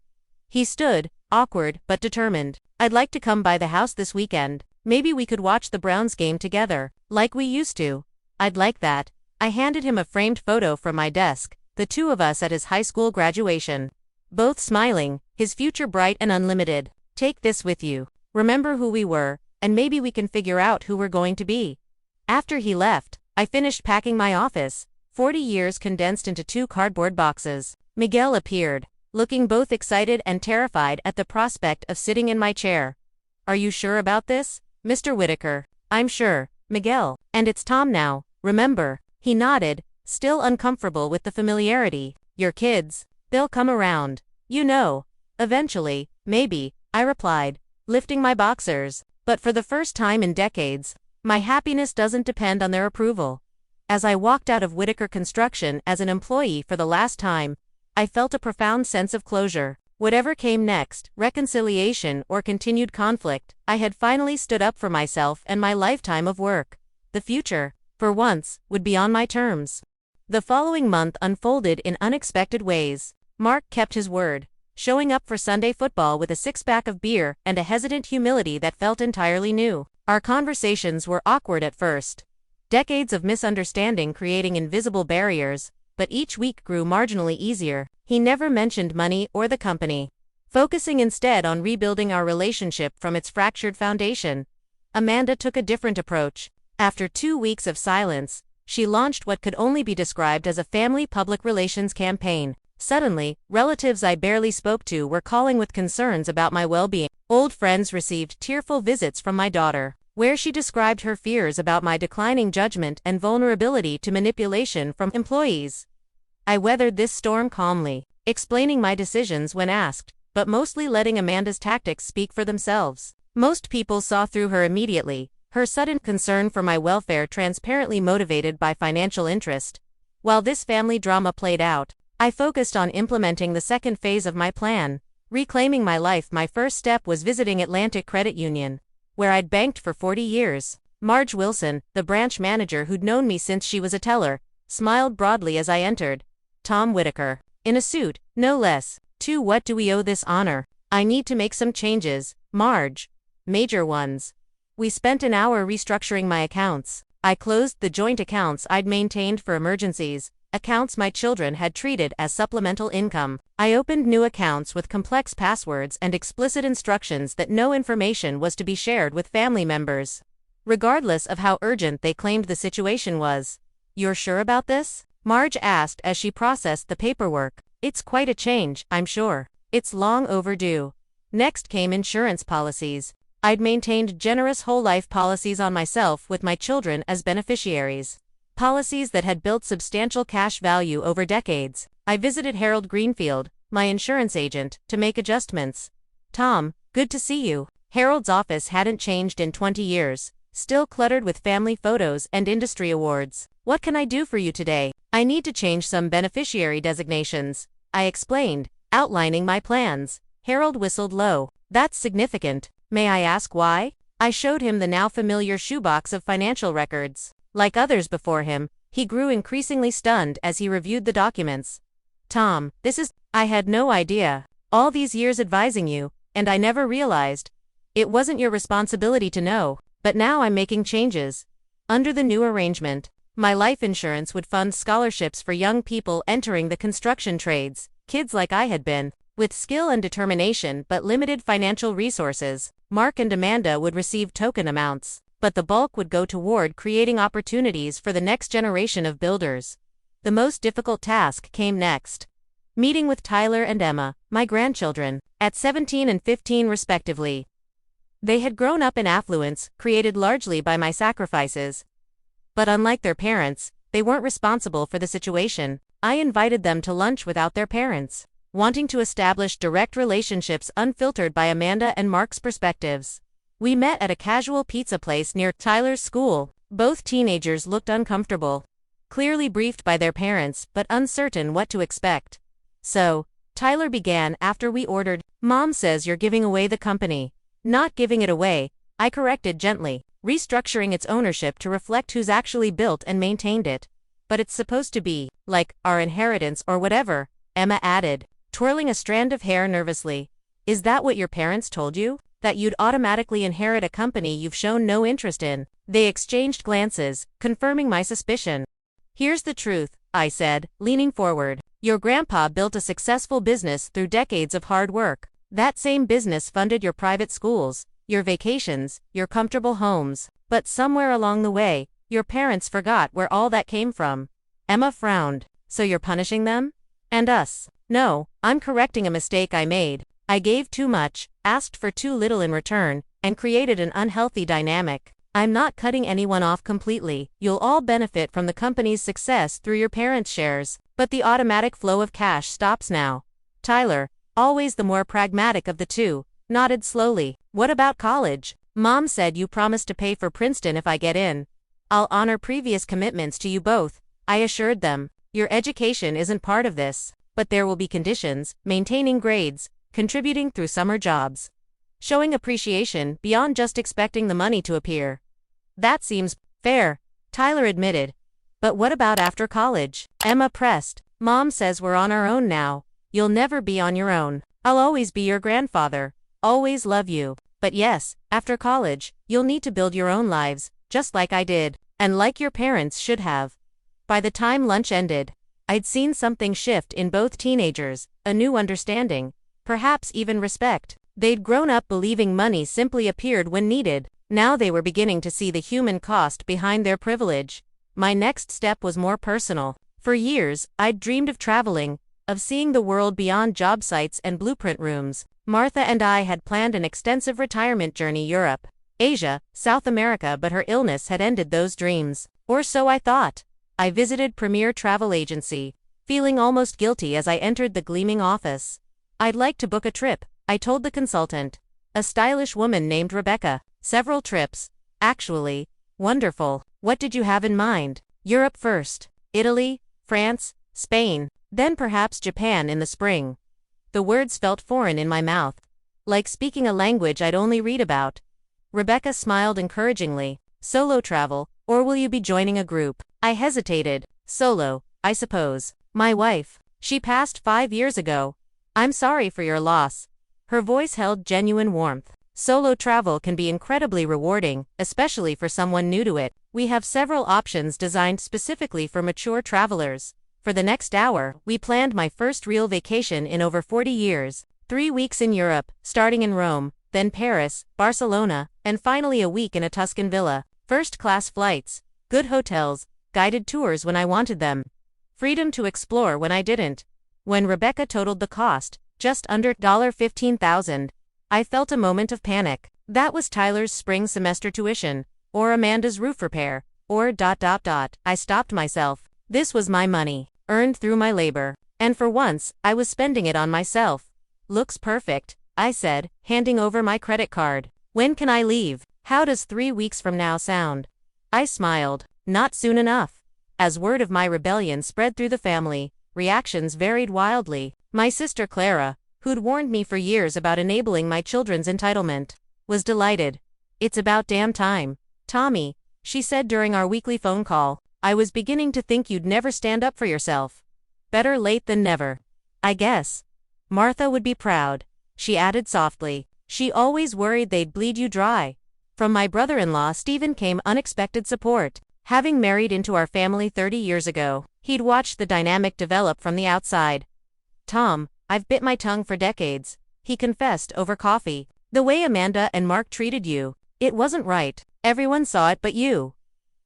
He stood, awkward but determined. I'd like to come by the house this weekend. Maybe we could watch the Browns game together, like we used to. I'd like that. I handed him a framed photo from my desk, the two of us at his high school graduation. Both smiling, his future bright and unlimited. Take this with you. Remember who we were, and maybe we can figure out who we're going to be. After he left, I finished packing my office, 40 years condensed into 2 cardboard boxes. Miguel appeared, looking both excited and terrified at the prospect of sitting in my chair. Are you sure about this, Mr. Whitaker? I'm sure, Miguel. And it's Tom now, remember? He nodded, still uncomfortable with the familiarity. Your kids, they'll come around. You know. Eventually, maybe, I replied, lifting my boxers. But for the first time in decades, my happiness doesn't depend on their approval. As I walked out of Whitaker Construction as an employee for the last time, I felt a profound sense of closure. Whatever came next, reconciliation or continued conflict, I had finally stood up for myself and my lifetime of work. The future, for once, would be on my terms. The following month unfolded in unexpected ways. Mark kept his word, showing up for Sunday football with a 6-pack of beer and a hesitant humility that felt entirely new. Our conversations were awkward at first. Decades of misunderstanding creating invisible barriers, but each week grew marginally easier. He never mentioned money or the company, focusing instead on rebuilding our relationship from its fractured foundation. Amanda took a different approach. After 2 weeks of silence, she launched what could only be described as a family public relations campaign. Suddenly, relatives I barely spoke to were calling with concerns about my well-being. Old friends received tearful visits from my daughter, where she described her fears about my declining judgment and vulnerability to manipulation from employees. I weathered this storm calmly, explaining my decisions when asked, but mostly letting Amanda's tactics speak for themselves. Most people saw through her immediately, her sudden concern for my welfare transparently motivated by financial interest. While this family drama played out, I focused on implementing the second phase of my plan, reclaiming my life. My first step was visiting Atlantic Credit Union, where I'd banked for 40 years. Marge Wilson, the branch manager who'd known me since she was a teller, smiled broadly as I entered. Tom Whitaker, in a suit, no less. To what do we owe this honor? I need to make some changes, Marge. Major ones. We spent an hour restructuring my accounts. I closed the joint accounts I'd maintained for emergencies, accounts my children had treated as supplemental income. I opened new accounts with complex passwords and explicit instructions that no information was to be shared with family members, regardless of how urgent they claimed the situation was. You're sure about this? Marge asked as she processed the paperwork. It's quite a change, I'm sure. It's long overdue. Next came insurance policies. I'd maintained generous whole life policies on myself with my children as beneficiaries. Policies that had built substantial cash value over decades. I visited Harold Greenfield, my insurance agent, to make adjustments. Tom, good to see you. Harold's office hadn't changed in 20 years, still cluttered with family photos and industry awards. What can I do for you today? I need to change some beneficiary designations, I explained, outlining my plans. Harold whistled low. That's significant. May I ask why? I showed him the now familiar shoebox of financial records. Like others before him, he grew increasingly stunned as he reviewed the documents. Tom, I had no idea. All these years advising you, and I never realized. It wasn't your responsibility to know, but now I'm making changes. Under the new arrangement, my life insurance would fund scholarships for young people entering the construction trades, kids like I had been, with skill and determination but limited financial resources. Mark and Amanda would receive token amounts, but the bulk would go toward creating opportunities for the next generation of builders. The most difficult task came next. Meeting with Tyler and Emma, my grandchildren, at 17 and 15 respectively. They had grown up in affluence, created largely by my sacrifices. But unlike their parents, they weren't responsible for the situation. I invited them to lunch without their parents, wanting to establish direct relationships unfiltered by Amanda and Mark's perspectives. We met at a casual pizza place near Tyler's school. Both teenagers looked uncomfortable, clearly briefed by their parents but uncertain what to expect. So, Tyler began after we ordered. Mom says you're giving away the company. Not giving it away, I corrected gently, restructuring its ownership to reflect who's actually built and maintained it. But it's supposed to be, like, our inheritance or whatever, Emma added, twirling a strand of hair nervously. Is that what your parents told you? That you'd automatically inherit a company you've shown no interest in? They exchanged glances, confirming my suspicion. Here's the truth, I said, leaning forward. Your grandpa built a successful business through decades of hard work. That same business funded your private schools, your vacations, your comfortable homes. But somewhere along the way, your parents forgot where all that came from. Emma frowned. So you're punishing them? And us? No, I'm correcting a mistake I made. I gave too much, asked for too little in return, and created an unhealthy dynamic. I'm not cutting anyone off completely. You'll all benefit from the company's success through your parents' shares, but the automatic flow of cash stops now. Tyler, always the more pragmatic of the two, nodded slowly. What about college? Mom said you promised to pay for Princeton if I get in. I'll honor previous commitments to you both, I assured them. Your education isn't part of this, but there will be conditions, maintaining grades, contributing through summer jobs, showing appreciation beyond just expecting the money to appear. That seems fair, Tyler admitted. But what about after college? Emma pressed. Mom says we're on our own now. You'll never be on your own. I'll always be your grandfather. Always love you. But yes, after college, you'll need to build your own lives, just like I did, and like your parents should have. By the time lunch ended, I'd seen something shift in both teenagers, a new understanding, perhaps even respect. They'd grown up believing money simply appeared when needed. Now they were beginning to see the human cost behind their privilege. My next step was more personal. For years, I'd dreamed of traveling, of seeing the world beyond job sites and blueprint rooms. Martha and I had planned an extensive retirement journey: Europe, Asia, South America, but her illness had ended those dreams. Or so I thought. I visited Premier Travel Agency, feeling almost guilty as I entered the gleaming office. I'd like to book a trip, I told the consultant. A stylish woman named Rebecca. Several trips. Actually. Wonderful. What did you have in mind? Europe first. Italy, France, Spain, then perhaps Japan in the spring. The words felt foreign in my mouth, like speaking a language I'd only read about. Rebecca smiled encouragingly. Solo travel, or will you be joining a group? I hesitated. Solo, I suppose. My wife. She passed 5 years ago. I'm sorry for your loss. Her voice held genuine warmth. Solo travel can be incredibly rewarding, especially for someone new to it. We have several options designed specifically for mature travelers. For the next hour, we planned my first real vacation in over 40 years. 3 weeks in Europe, starting in Rome, then Paris, Barcelona, and finally a week in a Tuscan villa. First-class flights, good hotels, guided tours when I wanted them. Freedom to explore when I didn't. When Rebecca totaled the cost, just under $15,000, I felt a moment of panic. That was Tyler's spring semester tuition, or Amanda's roof repair, or ... I stopped myself. This was my money, earned through my labor. And for once, I was spending it on myself. Looks perfect, I said, handing over my credit card. When can I leave? How does 3 weeks from now sound? I smiled. Not soon enough. As word of my rebellion spread through the family, reactions varied wildly. My sister Clara, who'd warned me for years about enabling my children's entitlement, was delighted. It's about damn time. Tommy, she said during our weekly phone call, I was beginning to think you'd never stand up for yourself. Better late than never. I guess. Martha would be proud, she added softly. She always worried they'd bleed you dry. From my brother-in-law Stephen came unexpected support. Having married into our family 30 years ago, he'd watched the dynamic develop from the outside. Tom, I've bit my tongue for decades, he confessed over coffee. The way Amanda and Mark treated you, it wasn't right. Everyone saw it but you.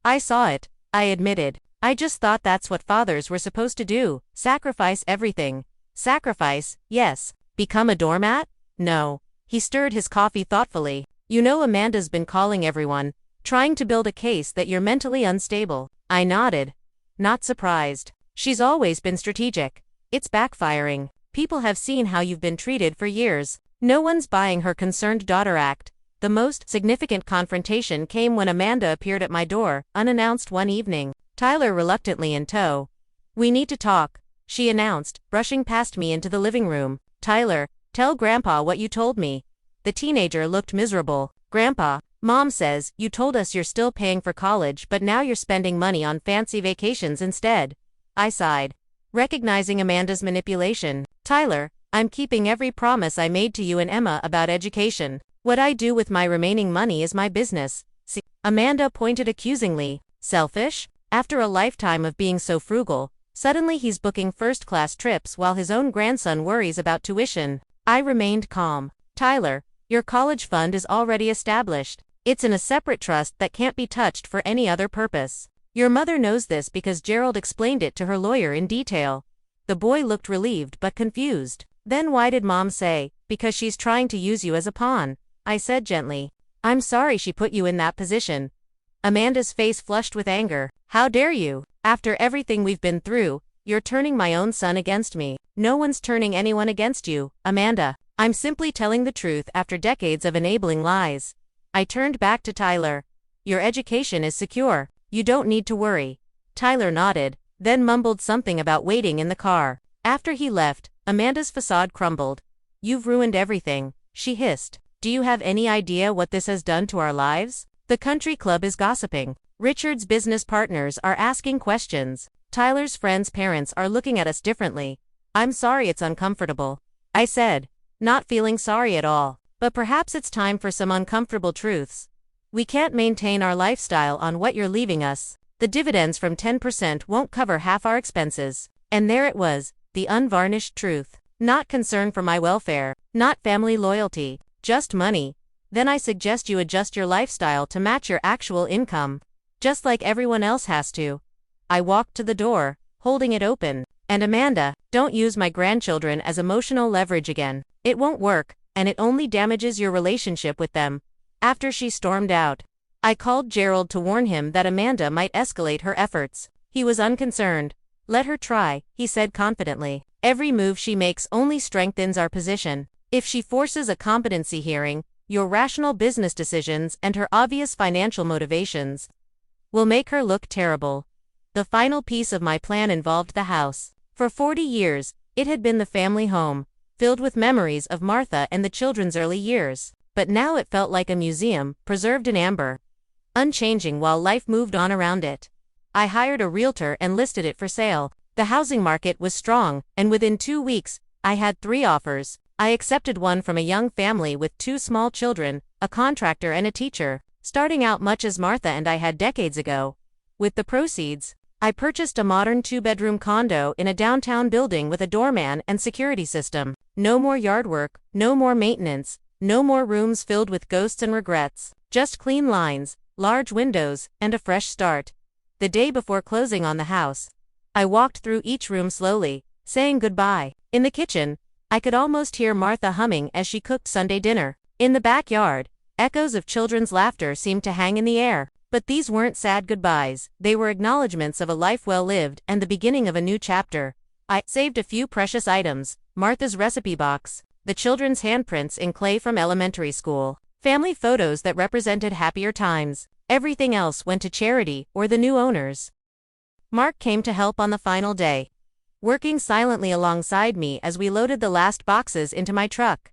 I saw it, I admitted. I just thought that's what fathers were supposed to do, sacrifice everything. Sacrifice, yes. Become a doormat? No. He stirred his coffee thoughtfully. You know Amanda's been calling everyone, trying to build a case that you're mentally unstable. I nodded. Not surprised. She's always been strategic. It's backfiring. People have seen how you've been treated for years. No one's buying her concerned daughter act. The most significant confrontation came when Amanda appeared at my door, unannounced one evening, Tyler reluctantly in tow. We need to talk, she announced, brushing past me into the living room. Tyler, tell Grandpa what you told me. The teenager looked miserable. Grandpa, Mom says, you told us you're still paying for college but now you're spending money on fancy vacations instead. I sighed, recognizing Amanda's manipulation. Tyler, I'm keeping every promise I made to you and Emma about education. What I do with my remaining money is my business. See, Amanda pointed accusingly. Selfish? After a lifetime of being so frugal, suddenly he's booking first-class trips while his own grandson worries about tuition. I remained calm. Tyler, your college fund is already established. It's in a separate trust that can't be touched for any other purpose. Your mother knows this because Gerald explained it to her lawyer in detail. The boy looked relieved but confused. Then why did Mom say, because she's trying to use you as a pawn? I said gently. I'm sorry she put you in that position. Amanda's face flushed with anger. How dare you? After everything we've been through, you're turning my own son against me. No one's turning anyone against you, Amanda. I'm simply telling the truth after decades of enabling lies. I turned back to Tyler. Your education is secure. You don't need to worry. Tyler nodded, then mumbled something about waiting in the car. After he left, Amanda's facade crumbled. You've ruined everything, she hissed. Do you have any idea what this has done to our lives? The country club is gossiping. Richard's business partners are asking questions. Tyler's friends' parents are looking at us differently. I'm sorry it's uncomfortable, I said, not feeling sorry at all. But perhaps it's time for some uncomfortable truths. We can't maintain our lifestyle on what you're leaving us. The dividends from 10% won't cover half our expenses. And there it was, the unvarnished truth. Not concern for my welfare, not family loyalty, just money. Then I suggest you adjust your lifestyle to match your actual income. Just like everyone else has to. I walked to the door, holding it open. And Amanda, don't use my grandchildren as emotional leverage again. It won't work, and it only damages your relationship with them. After she stormed out, I called Gerald to warn him that Amanda might escalate her efforts. He was unconcerned. Let her try, he said confidently. Every move she makes only strengthens our position. If she forces a competency hearing, your rational business decisions and her obvious financial motivations will make her look terrible. The final piece of my plan involved the house. For 40 years, it had been the family home, filled with memories of Martha and the children's early years. But now it felt like a museum, preserved in amber, unchanging while life moved on around it. I hired a realtor and listed it for sale. The housing market was strong, and within 2 weeks, I had 3 offers. I accepted one from a young family with 2 small children, a contractor and a teacher, starting out much as Martha and I had decades ago. With the proceeds, I purchased a modern 2-bedroom condo in a downtown building with a doorman and security system. No more yard work, no more maintenance, no more rooms filled with ghosts and regrets. Just clean lines, large windows, and a fresh start. The day before closing on the house, I walked through each room slowly, saying goodbye. In the kitchen, I could almost hear Martha humming as she cooked Sunday dinner. In the backyard, echoes of children's laughter seemed to hang in the air. But these weren't sad goodbyes. They were acknowledgments of a life well lived and the beginning of a new chapter. I saved a few precious items: Martha's recipe box, the children's handprints in clay from elementary school, family photos that represented happier times. Everything else went to charity or the new owners. Mark came to help on the final day, working silently alongside me as we loaded the last boxes into my truck.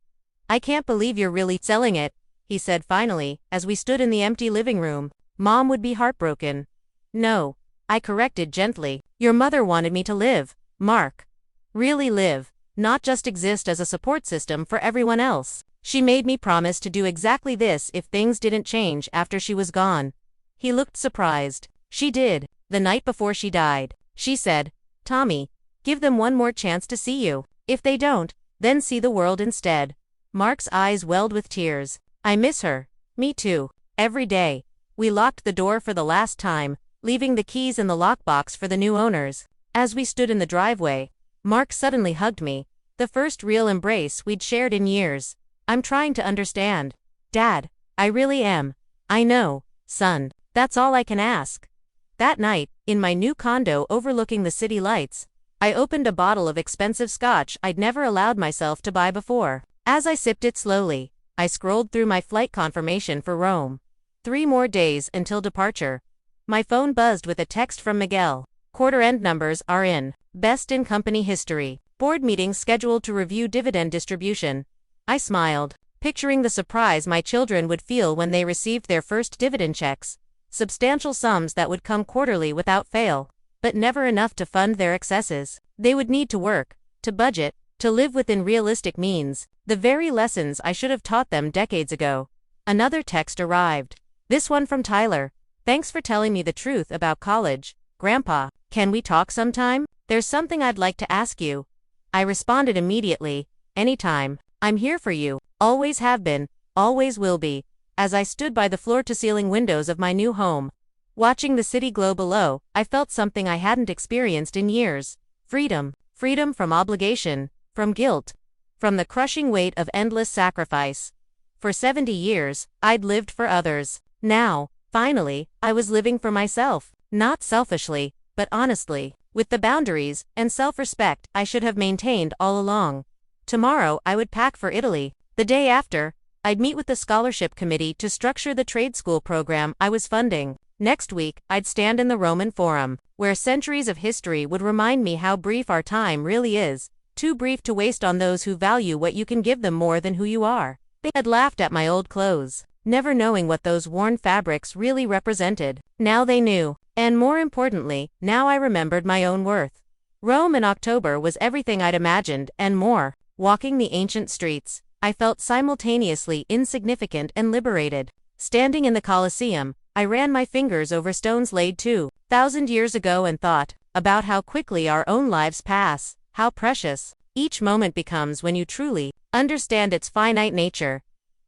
"I can't believe you're really selling it," he said finally, as we stood in the empty living room. "Mom would be heartbroken." "No," I corrected gently. "Your mother wanted me to live, Mark. Really live, not just exist as a support system for everyone else. She made me promise to do exactly this if things didn't change after she was gone." He looked surprised. "She did. The night before she died. She said, 'Tommy, give them one more chance to see you. If they don't, then see the world instead.'" Mark's eyes welled with tears. "I miss her." "Me too. Every day." We locked the door for the last time, leaving the keys in the lockbox for the new owners. As we stood in the driveway, Mark suddenly hugged me, the first real embrace we'd shared in years. "I'm trying to understand, Dad. I really am." "I know, son. That's all I can ask." That night, in my new condo overlooking the city lights, I opened a bottle of expensive scotch I'd never allowed myself to buy before. As I sipped it slowly, I scrolled through my flight confirmation for Rome. 3 more days until departure. My phone buzzed with a text from Miguel. "Quarter-end numbers are in. Best in company history. Board meetings scheduled to review dividend distribution." I smiled, picturing the surprise my children would feel when they received their first dividend checks. Substantial sums that would come quarterly without fail, but never enough to fund their excesses. They would need to work, to budget, to live within realistic means, the very lessons I should have taught them decades ago. Another text arrived. This one from Tyler. "Thanks for telling me the truth about college, Grandpa. Can we talk sometime? There's something I'd like to ask you." I responded immediately, "Anytime. I'm here for you. Always have been, always will be." As I stood by the floor-to-ceiling windows of my new home, watching the city glow below, I felt something I hadn't experienced in years. Freedom. Freedom from obligation, from guilt, from the crushing weight of endless sacrifice. For 70 years, I'd lived for others. Now, finally, I was living for myself. Not selfishly, but honestly, with the boundaries and self-respect I should have maintained all along. Tomorrow I would pack for Italy. The day after, I'd meet with the scholarship committee to structure the trade school program I was funding. Next week, I'd stand in the Roman Forum, where centuries of history would remind me how brief our time really is, too brief to waste on those who value what you can give them more than who you are. They had laughed at my old clothes, never knowing what those worn fabrics really represented. Now they knew, and more importantly, now I remembered my own worth. Rome in October was everything I'd imagined and more. Walking the ancient streets, I felt simultaneously insignificant and liberated. Standing in the Colosseum, I ran my fingers over stones laid 2,000 years ago and thought about how quickly our own lives pass, how precious each moment becomes when you truly understand its finite nature.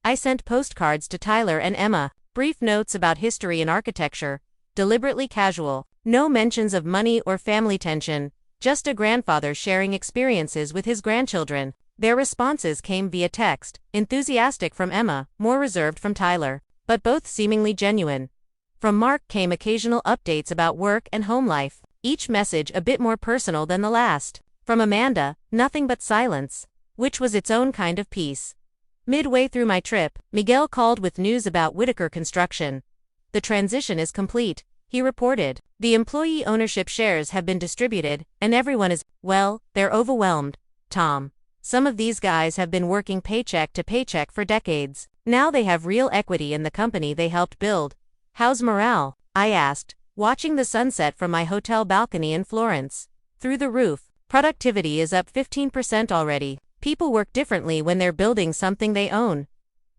I sent postcards to Tyler and Emma, brief notes about history and architecture, deliberately casual, no mentions of money or family tension, just a grandfather sharing experiences with his grandchildren. Their responses came via text, enthusiastic from Emma, more reserved from Tyler, but both seemingly genuine. From Mark came occasional updates about work and home life, each message a bit more personal than the last. From Amanda, nothing but silence, which was its own kind of peace. Midway through my trip, Miguel called with news about Whitaker Construction. The transition is complete, he reported. The employee ownership shares have been distributed, and everyone is, well, they're overwhelmed, Tom. Some of these guys have been working paycheck to paycheck for decades. Now they have real equity in the company they helped build. How's morale? I asked, watching the sunset from my hotel balcony in Florence. Through the roof. Productivity is up 15% already. People work differently when they're building something they own.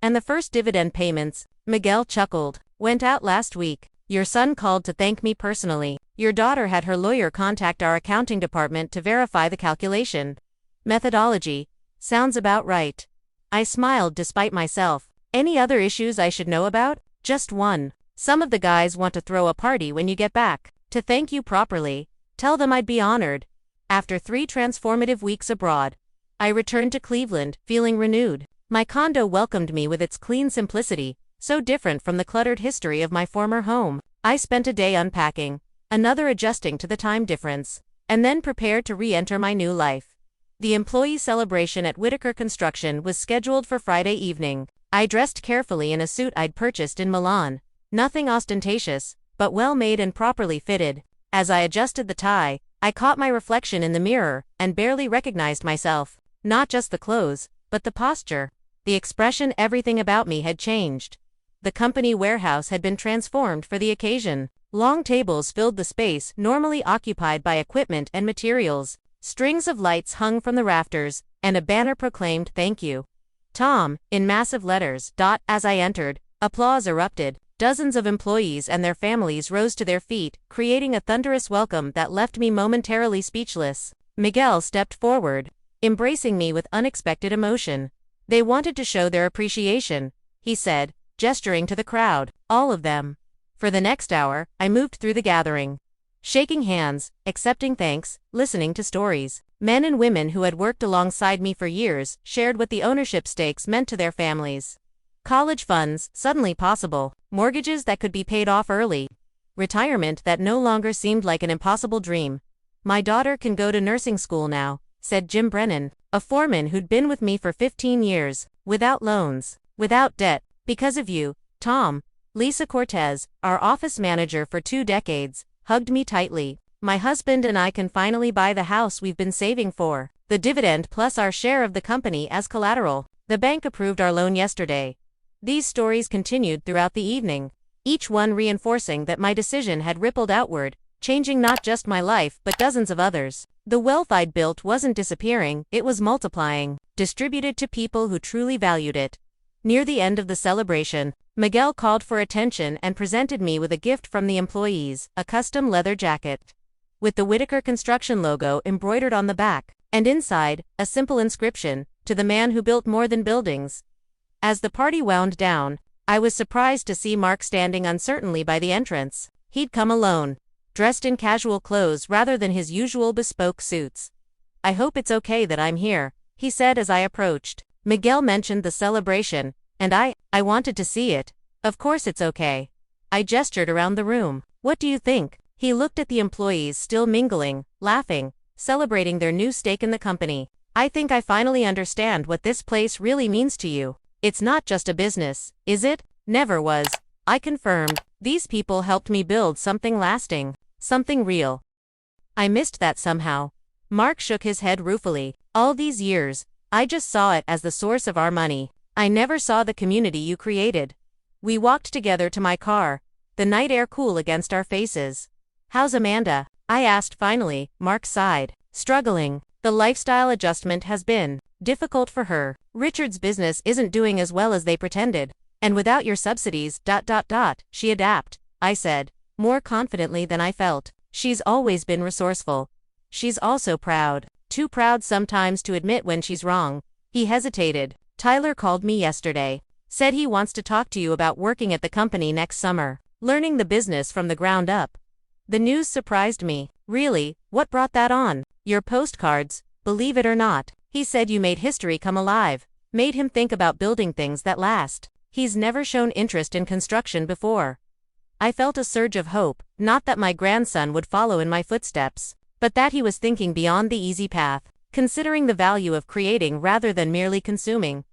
And the first dividend payments, Miguel chuckled, went out last week. Your son called to thank me personally. Your daughter had her lawyer contact our accounting department to verify the calculation. Methodology. Sounds about right. I smiled despite myself. Any other issues I should know about? Just one. Some of the guys want to throw a party when you get back. To thank you properly. Tell them I'd be honored. After 3 transformative weeks abroad, I returned to Cleveland, feeling renewed. My condo welcomed me with its clean simplicity, so different from the cluttered history of my former home. I spent a day unpacking, another adjusting to the time difference, and then prepared to re-enter my new life. The employee celebration at Whitaker Construction was scheduled for Friday evening. I dressed carefully in a suit I'd purchased in Milan. Nothing ostentatious, but well made and properly fitted. As I adjusted the tie, I caught my reflection in the mirror, and barely recognized myself. Not just the clothes, but the posture. The expression, everything about me had changed. The company warehouse had been transformed for the occasion. Long tables filled the space normally occupied by equipment and materials. Strings of lights hung from the rafters, and a banner proclaimed "Thank you, Tom," in massive letters. As I entered, applause erupted. Dozens of employees and their families rose to their feet, creating a thunderous welcome that left me momentarily speechless. Miguel stepped forward, embracing me with unexpected emotion. They wanted to show their appreciation, he said, gesturing to the crowd, all of them. For the next hour, I moved through the gathering, shaking hands, accepting thanks, listening to stories. Men and women who had worked alongside me for years shared what the ownership stakes meant to their families. College funds, suddenly possible. Mortgages that could be paid off early. Retirement that no longer seemed like an impossible dream. My daughter can go to nursing school now, said Jim Brennan, a foreman who'd been with me for 15 years, without loans, without debt, because of you, Tom. Lisa Cortez, our office manager for 2 decades, hugged me tightly. My husband and I can finally buy the house we've been saving for. The dividend plus our share of the company as collateral. The bank approved our loan yesterday. These stories continued throughout the evening, each one reinforcing that my decision had rippled outward, changing not just my life but dozens of others. The wealth I'd built wasn't disappearing, it was multiplying, distributed to people who truly valued it. Near the end of the celebration, Miguel called for attention and presented me with a gift from the employees, a custom leather jacket with the Whitaker Construction logo embroidered on the back, and inside, a simple inscription, "To the man who built more than buildings." As the party wound down, I was surprised to see Mark standing uncertainly by the entrance. He'd come alone, dressed in casual clothes rather than his usual bespoke suits. "I hope it's okay that I'm here," he said as I approached. Miguel mentioned the celebration, and I wanted to see it. "Of course it's okay." I gestured around the room. "What do you think?" He looked at the employees still mingling, laughing, celebrating their new stake in the company. "I think I finally understand what this place really means to you. It's not just a business, is it?" "Never was," I confirmed. "These people helped me build something lasting, something real." "I missed that somehow." Mark shook his head ruefully. "All these years, I just saw it as the source of our money. I never saw the community you created." We walked together to my car, the night air cool against our faces. "How's Amanda?" I asked finally. Mark sighed. "Struggling. The lifestyle adjustment has been Difficult for her. Richard's business isn't doing as well as they pretended. And without your subsidies, she adapt, I said, more confidently than I felt. She's always been resourceful. She's also proud. Too proud sometimes to admit when she's wrong. He hesitated. Tyler called me yesterday. Said he wants to talk to you about working at the company next summer. Learning the business from the ground up. The news surprised me. Really, what brought that on? Your postcards, believe it or not. He said you made history come alive. Made him think about building things that last. He's never shown interest in construction before. I felt a surge of hope, not that my grandson would follow in my footsteps, but that he was thinking beyond the easy path, considering the value of creating rather than merely consuming.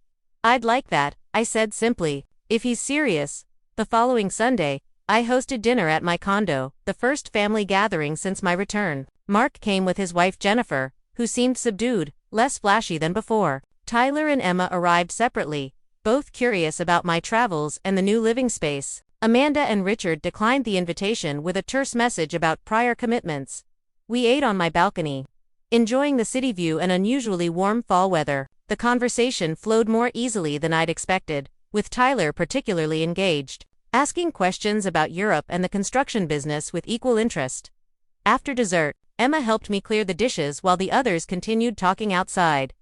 I'd like that, I said simply, if he's serious. The following Sunday, I hosted dinner at my condo, the first family gathering since my return. Mark came with his wife Jennifer, who seemed subdued, less flashy than before. Tyler and Emma arrived separately, both curious about my travels and the new living space. Amanda and Richard declined the invitation with a terse message about prior commitments. We ate on my balcony, enjoying the city view and unusually warm fall weather. The conversation flowed more easily than I'd expected, with Tyler particularly engaged, asking questions about Europe and the construction business with equal interest. After dessert, Emma helped me clear the dishes while the others continued talking outside.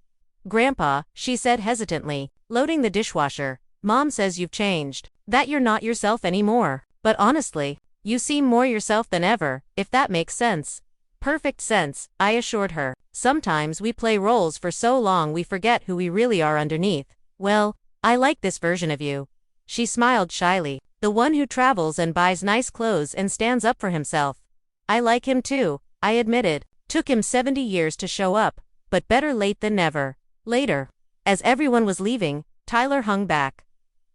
Grandpa, she said hesitantly, loading the dishwasher, Mom says you've changed, that you're not yourself anymore. But honestly, you seem more yourself than ever, if that makes sense. Perfect sense, I assured her. Sometimes we play roles for so long we forget who we really are underneath. Well, I like this version of you. She smiled shyly, the one who travels and buys nice clothes and stands up for himself. I like him too, I admitted. Took him 70 years to show up, but better late than never. Later, as everyone was leaving, Tyler hung back.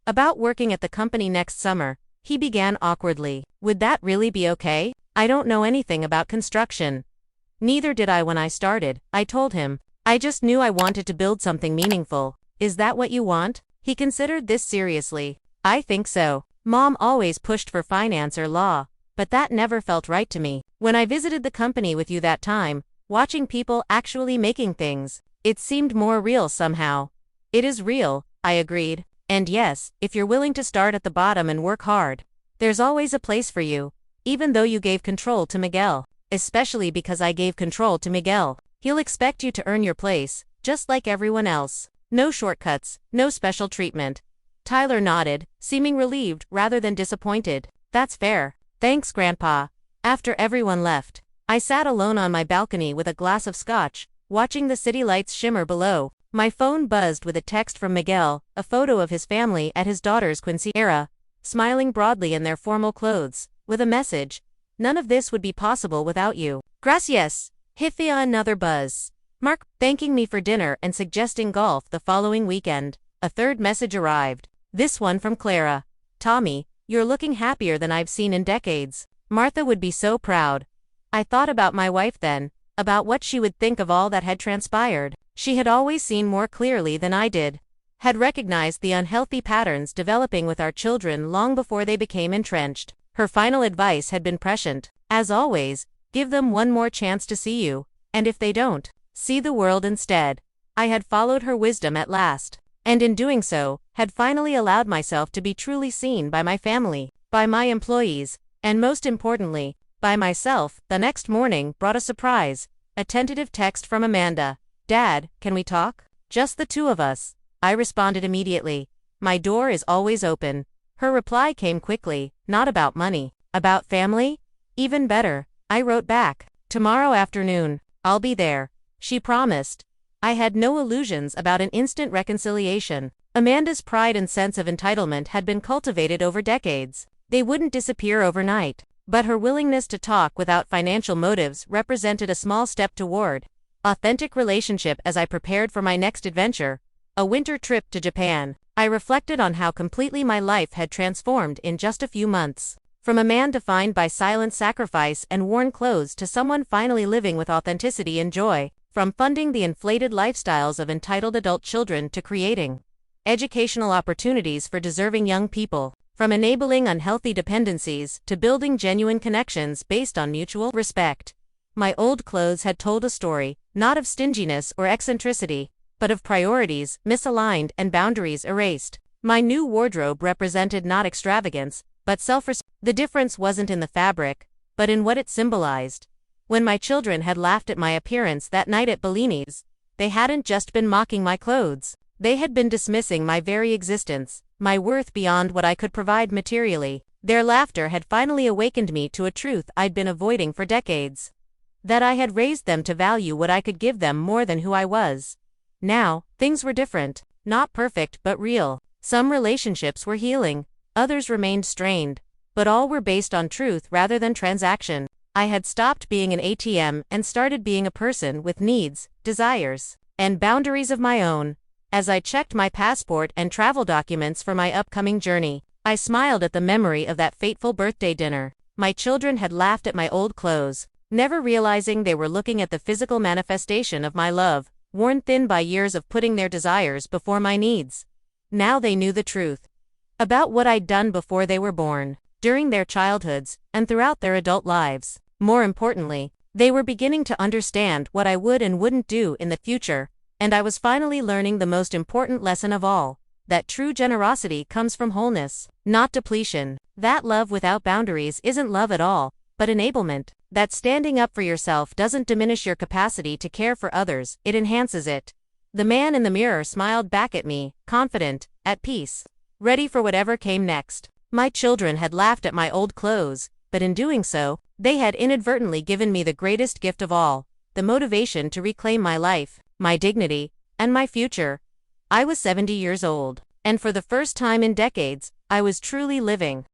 About working at the company next summer, he began awkwardly. Would that really be okay? I don't know anything about construction. Neither did I when I started, I told him. I just knew I wanted to build something meaningful. Is that what you want? He considered this seriously. I think so. Mom always pushed for finance or law, but that never felt right to me. When I visited the company with you that time, watching people actually making things, it seemed more real somehow. It is real, I agreed. And yes, if you're willing to start at the bottom and work hard, there's always a place for you. Even though you gave control to Miguel. Especially because I gave control to Miguel. He'll expect you to earn your place, just like everyone else. No shortcuts, no special treatment. Tyler nodded, seeming relieved rather than disappointed. That's fair. Thanks, Grandpa. After everyone left, I sat alone on my balcony with a glass of scotch, watching the city lights shimmer below. My phone buzzed with a text from Miguel, a photo of his family at his daughter's quinceañera, smiling broadly in their formal clothes, with a message. None of this would be possible without you. Gracias. Hifia another buzz. Mark thanking me for dinner and suggesting golf the following weekend. A third message arrived. This one from Clara. Tommy, you're looking happier than I've seen in decades. Martha would be so proud. I thought about my wife then, about what she would think of all that had transpired. She had always seen more clearly than I did. Had recognized the unhealthy patterns developing with our children long before they became entrenched. Her final advice had been prescient. As always, give them one more chance to see you, and if they don't, see the world instead. I had followed her wisdom at last, and in doing so, had finally allowed myself to be truly seen by my family, by my employees, and most importantly, by myself. The next morning brought a surprise, a tentative text from Amanda. Dad, can we talk? Just the two of us. I responded immediately. My door is always open. Her reply came quickly. Not about money. About family? Even better. I wrote back. Tomorrow afternoon. I'll be there. She promised. I had no illusions about an instant reconciliation. Amanda's pride and sense of entitlement had been cultivated over decades. They wouldn't disappear overnight. But her willingness to talk without financial motives represented a small step toward authentic relationship. As I prepared for my next adventure, a winter trip to Japan, I reflected on how completely my life had transformed in just a few months. From a man defined by silent sacrifice and worn clothes to someone finally living with authenticity and joy. From funding the inflated lifestyles of entitled adult children to creating educational opportunities for deserving young people. From enabling unhealthy dependencies to building genuine connections based on mutual respect. My old clothes had told a story, not of stinginess or eccentricity, but of priorities misaligned and boundaries erased. My new wardrobe represented not extravagance, but self-respect. The difference wasn't in the fabric, but in what it symbolized. When my children had laughed at my appearance that night at Bellini's, they hadn't just been mocking my clothes. They had been dismissing my very existence, my worth beyond what I could provide materially. Their laughter had finally awakened me to a truth I'd been avoiding for decades. That I had raised them to value what I could give them more than who I was. Now, things were different. Not perfect but real. Some relationships were healing, others remained strained, but all were based on truth rather than transaction. I had stopped being an ATM and started being a person with needs, desires, and boundaries of my own. As I checked my passport and travel documents for my upcoming journey, I smiled at the memory of that fateful birthday dinner. My children had laughed at my old clothes, never realizing they were looking at the physical manifestation of my love, worn thin by years of putting their desires before my needs. Now they knew the truth about what I'd done before they were born, during their childhoods, and throughout their adult lives. More importantly, they were beginning to understand what I would and wouldn't do in the future, and I was finally learning the most important lesson of all, that true generosity comes from wholeness, not depletion. That love without boundaries isn't love at all, but enablement. That standing up for yourself doesn't diminish your capacity to care for others, it enhances it. The man in the mirror smiled back at me, confident, at peace, ready for whatever came next. My children had laughed at my old clothes, but in doing so, they had inadvertently given me the greatest gift of all, the motivation to reclaim my life, my dignity, and my future. I was 70 years old, and for the first time in decades, I was truly living.